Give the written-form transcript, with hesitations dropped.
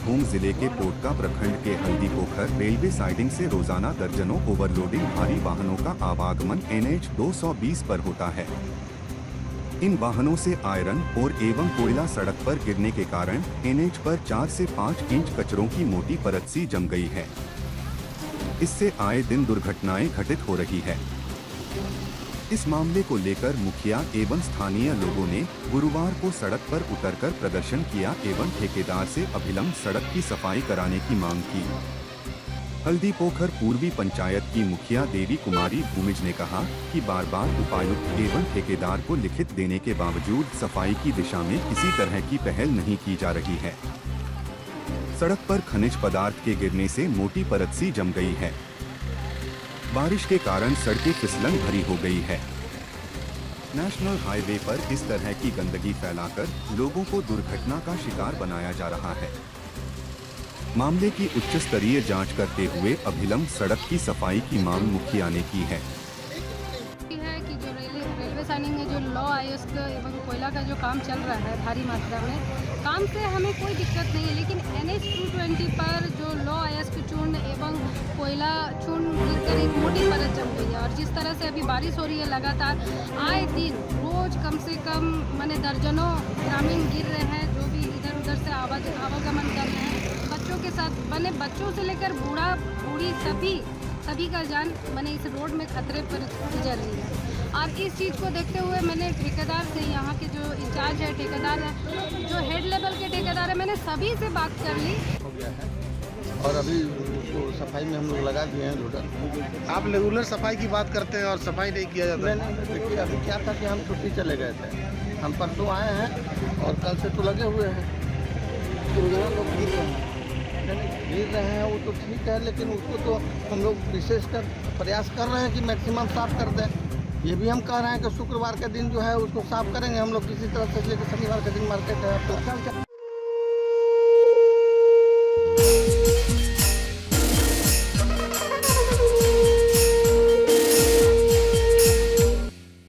बीरभूम जिले के पोटका प्रखंड के हल्दी पोखर रेलवे साइडिंग से रोजाना दर्जनों ओवरलोडिंग भारी वाहनों का आवागमन NH 220 पर होता है। इन वाहनों से आयरन और एवं कोयला सड़क पर गिरने के कारण NH पर 4 से 5 इंच कचरों की मोटी परत सी जम गई है। इससे आए दिन दुर्घटनाएं घटित हो रही है। इस मामले को लेकर मुखिया एवं स्थानीय लोगों ने गुरुवार को सड़क पर उतरकर प्रदर्शन किया एवं ठेकेदार से अभिलंब सड़क की सफाई कराने की मांग की। हल्दी पोखर पूर्वी पंचायत की मुखिया देवी कुमारी भूमिज ने कहा कि बार बार उपायुक्त एवं ठेकेदार को लिखित देने के बावजूद सफाई की दिशा में किसी तरह की पहल नहीं की जा रही है। सड़क पर खनिज पदार्थ के गिरने से मोटी परत सी जम गई है। बारिश के कारण सड़कें फिसलन भरी हो गई है। नेशनल हाईवे पर इस तरह की गंदगी फैलाकर लोगों को दुर्घटना का शिकार बनाया जा रहा है। मामले की उच्च स्तरीय जांच करते हुए अभिलंब सड़क की सफाई की मांग मुखिया ने की है। कि जो रेलवे साइनिंग में जो लॉ आयुक्त एवं कोयला का जो काम चल रहा है भारी मात्रा में, काम से हमें कोई दिक्कत नहीं है, लेकिन NH 220 पर जो लॉ अयस्क चूर्ण एवं कोयला चूर्ण गिरकर एक मोटी परत जम गई है। और जिस तरह से अभी बारिश हो रही है लगातार, आए दिन रोज कम से कम माने दर्जनों ग्रामीण गिर रहे हैं, जो भी इधर उधर से आवागमन कर रहे हैं। बच्चों के साथ बने बच्चों से लेकर बूढ़ा बूढ़ी सभी का जान मैंने इस रोड में खतरे पर गुजर रही है। और इस चीज़ को देखते हुए मैंने ठेकेदार से, यहाँ के जो इंचार्ज है ठेकेदार है, जो हेड लेवल के ठेकेदार है, मैंने सभी से बात कर ली हो गया है। और अभी उसको सफाई में हम लोग लगा दिए हैं लोडर। आप रेगुलर सफाई की बात करते हैं और सफाई नहीं किया जाता? नहीं, देखिए अभी क्या था कि हम छुट्टी चले गए थे, हम परसों आए हैं और कल से तो लगे हुए हैं। रोजाना लोग गिर रहे हैं, वो तो ठीक है, लेकिन उसको तो हम लोग विशेषकर प्रयास कर रहे हैं कि मैक्सिमम साफ कर दें। ये भी हम कह रहे हैं कि शुक्रवार के दिन जो है उसको साफ करेंगे हम लोग किसी तरह से, लेकर शनिवार के दिन मार्केट है।